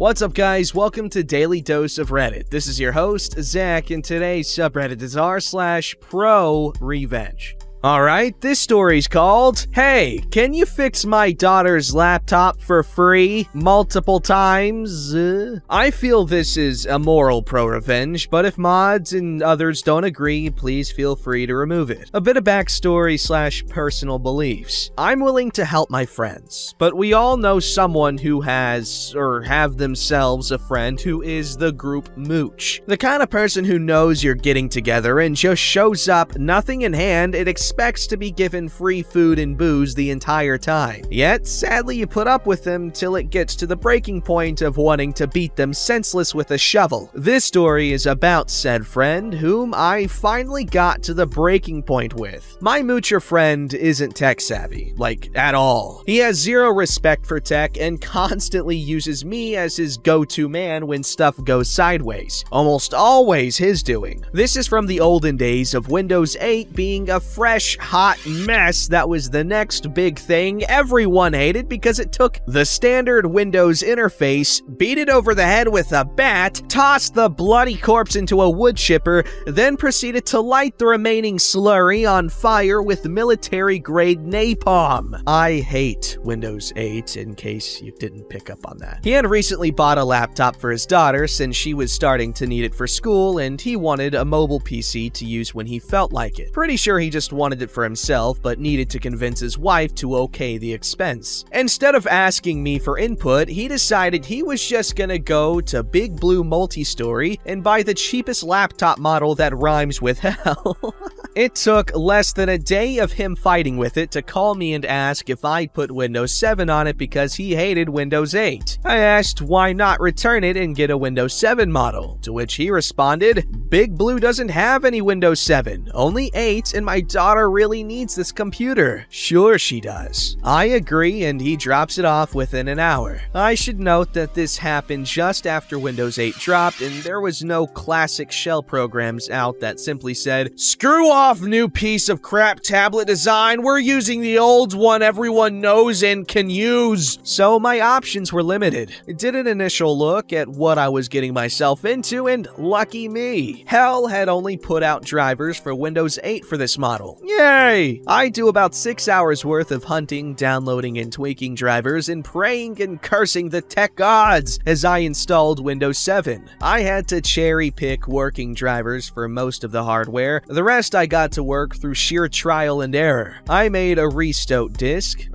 What's up, guys? Welcome to Daily Dose of Reddit. This is your host, Zach, and today's subreddit is r/ProRevenge. Alright, this story's called, "Hey, can you fix my daughter's laptop for free multiple times?" I feel this is immoral pro-revenge, but if mods and others don't agree, please feel free to remove it. A bit of backstory/personal beliefs. I'm willing to help my friends, but we all know someone who has, or have themselves a friend who is the group mooch. The kind of person who knows you're getting together and just shows up, nothing in hand, and expects to be given free food and booze the entire time. Yet, sadly, you put up with them till it gets to the breaking point of wanting to beat them senseless with a shovel. This story is about said friend, whom I finally got to the breaking point with. My moocher friend isn't tech savvy, like, at all. He has zero respect for tech and constantly uses me as his go-to man when stuff goes sideways. Almost always his doing. This is from the olden days of Windows 8 being a fresh, hot mess that was the next big thing everyone hated because it took the standard Windows interface, beat it over the head with a bat, tossed the bloody corpse into a wood chipper, then proceeded to light the remaining slurry on fire with military-grade napalm. I hate Windows 8, in case you didn't pick up on that. He had recently bought a laptop for his daughter since she was starting to need it for school, and he wanted a mobile PC to use when he felt like it. Pretty sure he just wanted it for himself, but needed to convince his wife to okay the expense. Instead of asking me for input, he decided he was just gonna go to Big Blue Multistory and buy the cheapest laptop model that rhymes with hell. It took less than a day of him fighting with it to call me and ask if I'd put Windows 7 on it because he hated Windows 8. I asked why not return it and get a Windows 7 model, to which he responded, "Big Blue doesn't have any Windows 7, only 8, and my daughter really needs this computer." Sure she does. I agree, and he drops it off within an hour. I should note that this happened just after Windows 8 dropped, and there was no classic shell programs out that simply said, "Screw off, new piece of crap tablet design, we're using the old one everyone knows and can use." So my options were limited. I did an initial look at what I was getting myself into, and lucky me, Hell had only put out drivers for Windows 8 for this model. Yay! I do about 6 hours worth of hunting, downloading, and tweaking drivers, and praying and cursing the tech gods as I installed Windows 7. I had to cherry pick working drivers for most of the hardware. The rest I got to work through sheer trial and error. I made a restart disk,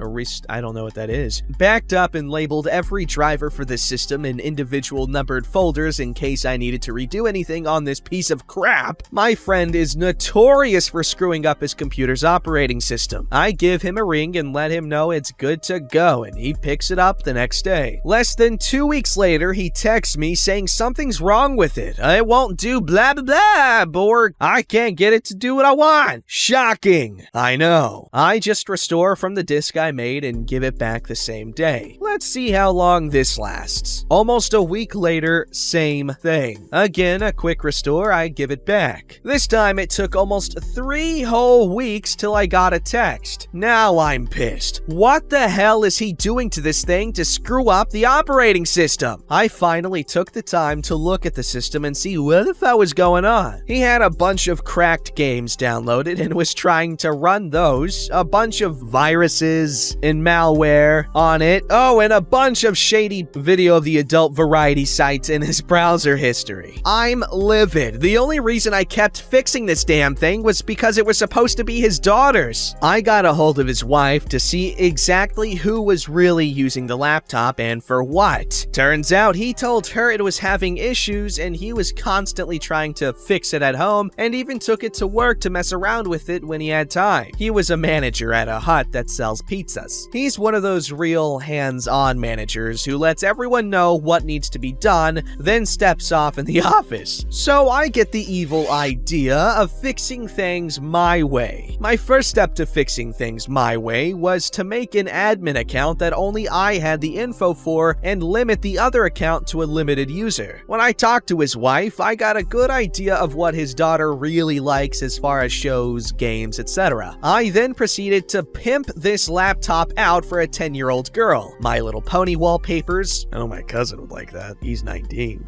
I don't know what that is, backed up and labeled every driver for the system in individual numbered folders in case I needed to redo anything on this piece of crap. My friend is notorious for screwing up his computer's operating system. I give him a ring and let him know it's good to go, and he picks it up the next day. Less than 2 weeks later, he texts me saying something's wrong with it. It won't do blah blah blah, or I can't get it to do what I want. Shocking. I know. I just restore from the disk I made and give it back the same day. Let's see how long this lasts. Almost a week later, same thing. Again, a quick restore, I give it back. This time it took almost 3 whole weeks till I got a text. Now I'm pissed. What the hell is he doing to this thing to screw up the operating system? I finally took the time to look at the system and see what the fuck was going on. He had a bunch of cracked games downloaded and was trying to run those, a bunch of viruses and malware on it, and a bunch of shady video of the adult variety sites in his browser history. I'm livid. The only reason I kept fixing this damn thing was because it was supposed to be his daughter's. I got a hold of his wife to see exactly who was really using the laptop and for what. Turns out he told her it was having issues and he was constantly trying to fix it at home and even took it to work to mess around with it when he had time. He was a manager at a hut that sells pizzas. He's one of those real hands-on managers who lets everyone know what needs to be done, then steps off in the office. So I get the evil idea of fixing things my way. My first step to fixing things my way was to make an admin account that only I had the info for and limit the other account to a limited user. When I talked to his wife, I got a good idea of what his daughter really likes as far far as shows, games, etc. I then proceeded to pimp this laptop out for a 10-year-old girl. My Little Pony wallpapers. I know my cousin would like that. He's 19.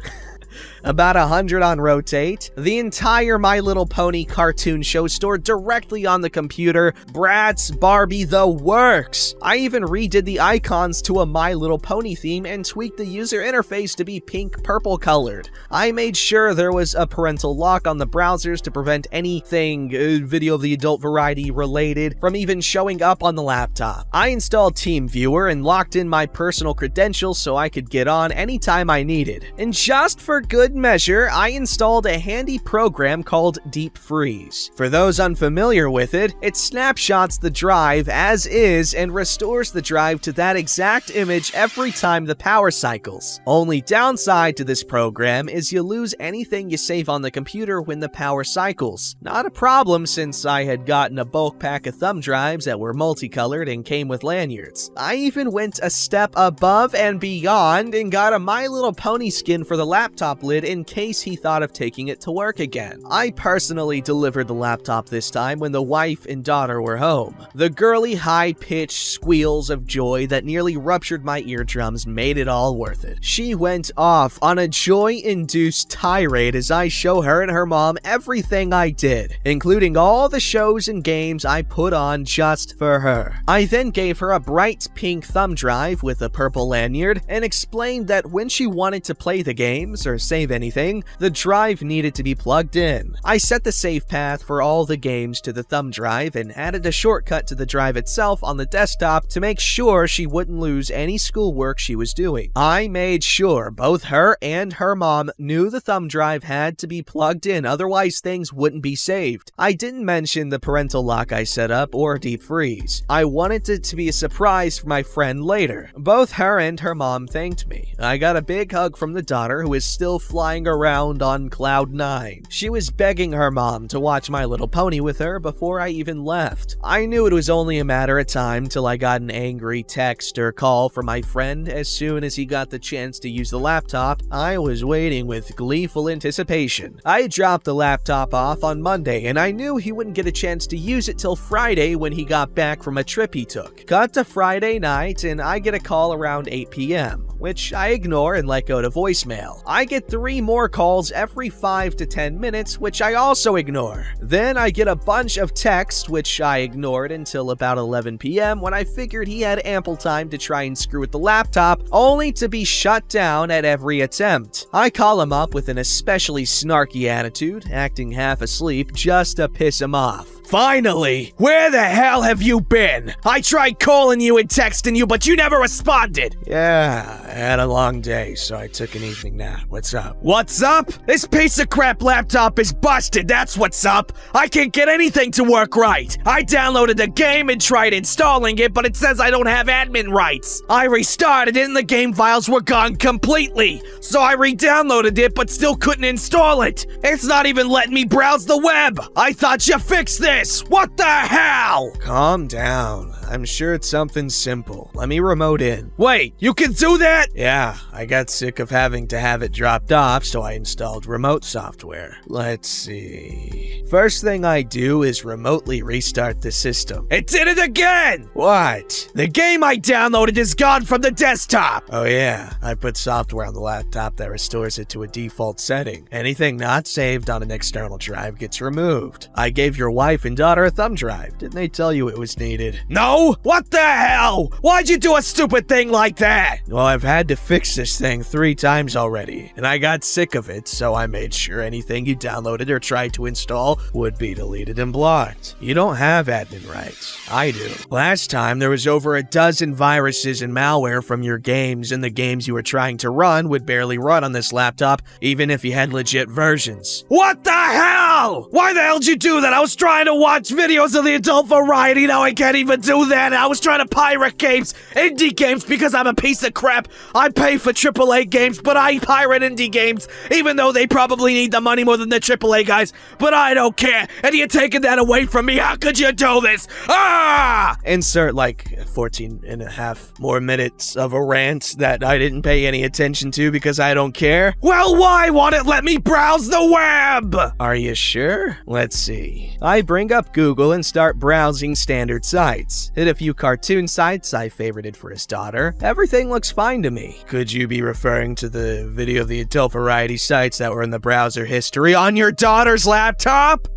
About 100 on rotate, the entire My Little Pony cartoon show stored directly on the computer, Bratz, Barbie, the works. I even redid the icons to a My Little Pony theme and tweaked the user interface to be pink-purple colored. I made sure there was a parental lock on the browsers to prevent anything video of the adult variety related from even showing up on the laptop. I installed TeamViewer and locked in my personal credentials so I could get on anytime I needed. And just for good measure, I installed a handy program called Deep Freeze. For those unfamiliar with it, it snapshots the drive as is and restores the drive to that exact image every time the power cycles. Only downside to this program is you lose anything you save on the computer when the power cycles. Not a problem since I had gotten a bulk pack of thumb drives that were multicolored and came with lanyards. I even went a step above and beyond and got a My Little Pony skin for the laptop lid in case he thought of taking it to work again. I personally delivered the laptop this time when the wife and daughter were home. The girly high-pitched squeals of joy that nearly ruptured my eardrums made it all worth it. She went off on a joy-induced tirade as I show her and her mom everything I did, including all the shows and games I put on just for her. I then gave her a bright pink thumb drive with a purple lanyard and explained that when she wanted to play the games or save anything, the drive needed to be plugged in. I set the save path for all the games to the thumb drive and added a shortcut to the drive itself on the desktop to make sure she wouldn't lose any schoolwork she was doing. I made sure both her and her mom knew the thumb drive had to be plugged in, otherwise things wouldn't be saved. I didn't mention the parental lock I set up or Deep Freeze. I wanted it to be a surprise for my friend later. Both her and her mom thanked me. I got a big hug from the daughter, who is still flying around on cloud 9. She was begging her mom to watch My Little Pony with her before I even left. I knew it was only a matter of time till I got an angry text or call from my friend as soon as he got the chance to use the laptop. I was waiting with gleeful anticipation. I dropped the laptop off on Monday and I knew he wouldn't get a chance to use it till Friday when he got back from a trip he took. Cut to Friday night and I get a call around 8 p.m. which I ignore and let go to voicemail. I get 3 more calls every 5 to 10 minutes, which I also ignore. Then I get a bunch of texts, which I ignored until about 11 p.m. when I figured he had ample time to try and screw with the laptop, only to be shut down at every attempt. I call him up with an especially snarky attitude, acting half asleep just to piss him off. Finally! Where the hell have you been? I tried calling you and texting you, but you never responded! Yeah, I had a long day, so I took an evening nap. What's up? What's up? This piece of crap laptop is busted, that's what's up! I can't get anything to work right! I downloaded the game and tried installing it, but it says I don't have admin rights! I restarted it and the game files were gone completely! So I re-downloaded it, but still couldn't install it! It's not even letting me browse the web! I thought you fixed this! What the hell? Calm down. I'm sure it's something simple. Let me remote in. Wait, you can do that? Yeah, I got sick of having to have it dropped off, so I installed remote software. Let's see. First thing I do is remotely restart the system. It did it again! What? The game I downloaded is gone from the desktop! Oh yeah, I put software on the laptop that restores it to a default setting. Anything not saved on an external drive gets removed. I gave your wife and daughter a thumb drive. Didn't they tell you it was needed? No! What the hell? Why'd you do a stupid thing like that? Well, I've had to fix this thing 3 times already, and I got sick of it, so I made sure anything you downloaded or tried to install would be deleted and blocked. You don't have admin rights. I do. Last time, there was over a dozen viruses and malware from your games, and the games you were trying to run would barely run on this laptop, even if you had legit versions. What the hell? Why the hell did you do that? I was trying to watch videos of the adult variety, now I can't even do that. I was trying to pirate games, indie games, because I'm a piece of crap. I pay for AAA games, but I pirate indie games, even though they probably need the money more than the AAA guys. But I don't care, and you're taking that away from me. How could you do this? Ah! Insert like 14 and a half more minutes of a rant that I didn't pay any attention to because I don't care. Well, why won't it let me browse the web? Are you sure? Let's see. I bring up Google and start browsing standard sites. Hit a few cartoon sites I favorited for his daughter. Everything looks fine to me. Could you be referring to the video of the adult variety sites that were in the browser history on your daughter's laptop?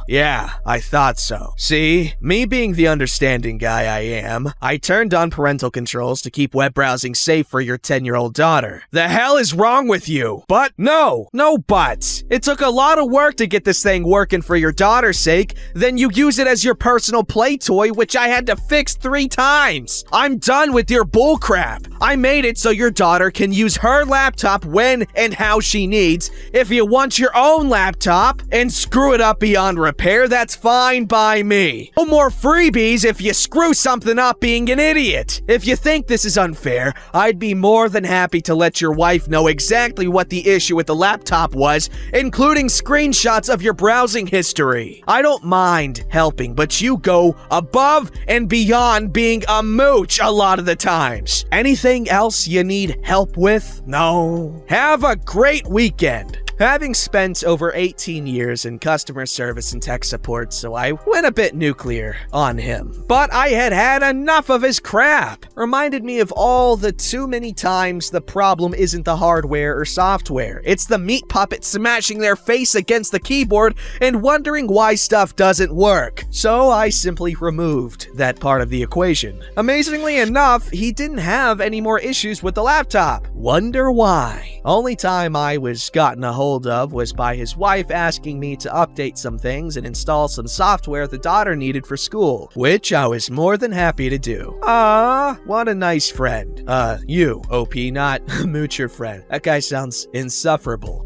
Yeah, I thought so. See, me being the understanding guy I am, I turned on parental controls to keep web browsing safe for your 10-year-old daughter. The hell is wrong with you? But no buts. It took a lot of work to get this thing working for your daughter's sake, then you use it as your personal play toy, which I had to fix 3 times. I'm done with your bullcrap. I made it so your daughter can use her laptop when and how she needs. If you want your own laptop and screw it up beyond repair, that's fine by me. No more freebies if you screw something up being an idiot. If you think this is unfair, I'd be more than happy to let your wife know exactly what the issue with the laptop was, including screenshots of your browsing history. I don't mind helping, but you go above and beyond being a mooch a lot of the times. Anything else you need help with? No. Have a great weekend. Having spent over 18 years in customer service and tech support, so I went a bit nuclear on him. But I had had enough of his crap. Reminded me of all the too many times the problem isn't the hardware or software. It's the meat puppet smashing their face against the keyboard and wondering why stuff doesn't work. So I simply removed that part of the equation. Amazingly enough, he didn't have any more issues with the laptop. Wonder why? Only time I was gotten a hold of was by his wife asking me to update some things and install some software the daughter needed for school, which I was more than happy to do. Ah, what a nice friend. You, OP, not moocher friend. That guy sounds insufferable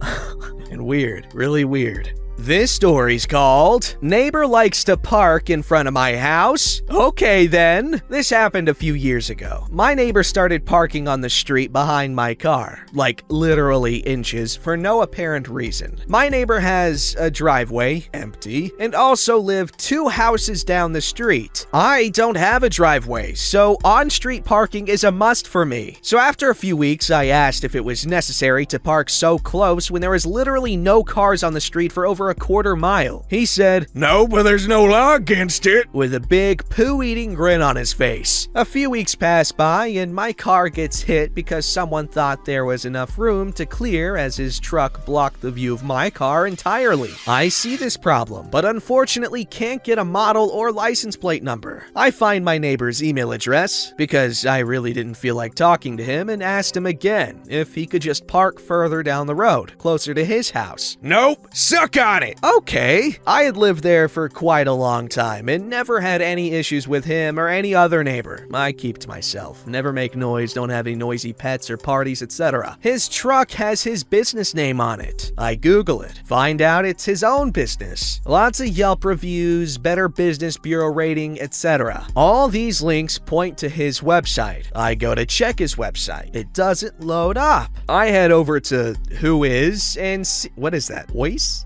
and weird, really weird. This story's called Neighbor Likes to Park in Front of My House. Okay then. This happened a few years ago. My neighbor started parking on the street behind my car, like literally inches, for no apparent reason. My neighbor has a driveway, empty, and also live 2 houses down the street. I don't have a driveway, so on-street parking is a must for me. So after a few weeks, I asked if it was necessary to park so close when there was literally no cars on the street for over a quarter mile. He said, "No, but there's no law against it," with a big poo-eating grin on his face. A few weeks pass by and my car gets hit because someone thought there was enough room to clear as his truck blocked the view of my car entirely. I see this problem, but unfortunately can't get a model or license plate number. I find my neighbor's email address because I really didn't feel like talking to him and asked him again if he could just park further down the road, closer to his house. "Nope, suck on it." Okay. I had lived there for quite a long time and never had any issues with him or any other neighbor. I keep to myself, never make noise, don't have any noisy pets or parties, etc. His truck has his business name on it. I Google it, find out it's his own business. Lots of Yelp reviews, Better Business Bureau rating, etc. All these links point to his website. I go to check his website. It doesn't load up. I head over to Whois and see, what is that? Voice?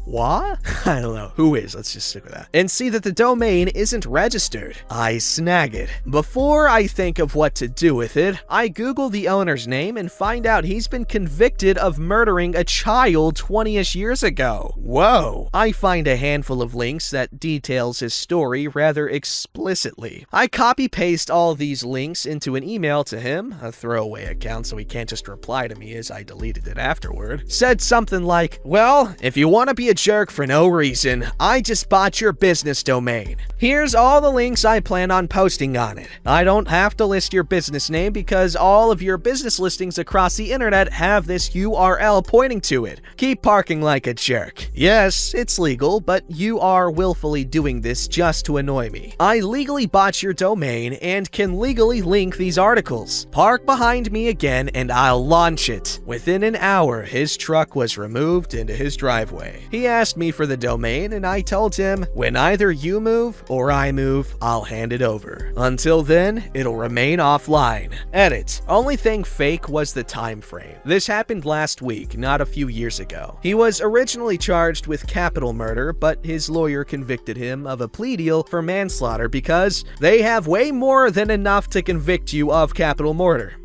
What? I don't know. Whois, let's just stick with that. And see that the domain isn't registered. I snag it. Before I think of what to do with it, I Google the owner's name and find out he's been convicted of murdering a child 20-ish years ago. Whoa. I find a handful of links that details his story rather explicitly. I copy-paste all these links into an email to him, a throwaway account so he can't just reply to me as I deleted it afterward. Said something like, "Well, if you want to be a jerk for no reason, I just bought your business domain. Here's all the links I plan on posting on it. I don't have to list your business name because all of your business listings across the internet have this URL pointing to it. Keep parking like a jerk. Yes, it's legal, but you are willfully doing this just to annoy me. I legally bought your domain and can legally link these articles. Park behind me again and I'll launch it." Within an hour, his truck was removed into his driveway. way. He asked me for the domain, and I told him, when either you move or I move, I'll hand it over. Until then, it'll remain offline. Edit. Only thing fake was the time frame. This happened last week, not a few years ago. He was originally charged with capital murder, but his lawyer convicted him of a plea deal for manslaughter because they have way more than enough to convict you of capital murder.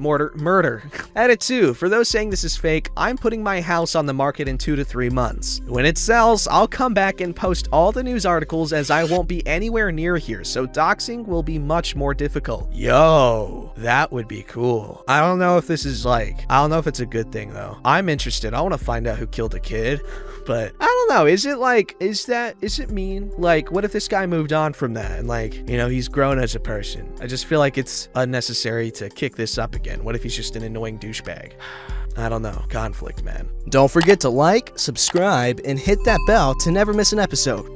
Edit 2. For those saying this is fake, I'm putting my house on the market in 2 to 3 months. When it sells, I'll come back and post all the news articles as I won't be anywhere near here, so doxing will be much more difficult. Yo, that would be cool. I don't know if this is I don't know if it's a good thing though. I'm interested. I want to find out who killed a kid. But I don't know, is it mean? Like, what if this guy moved on from that and he's grown as a person? I just feel like it's unnecessary to kick this up again. What if he's just an annoying douchebag? I don't know. Conflict, man. Don't forget to like, subscribe, and hit that bell to never miss an episode.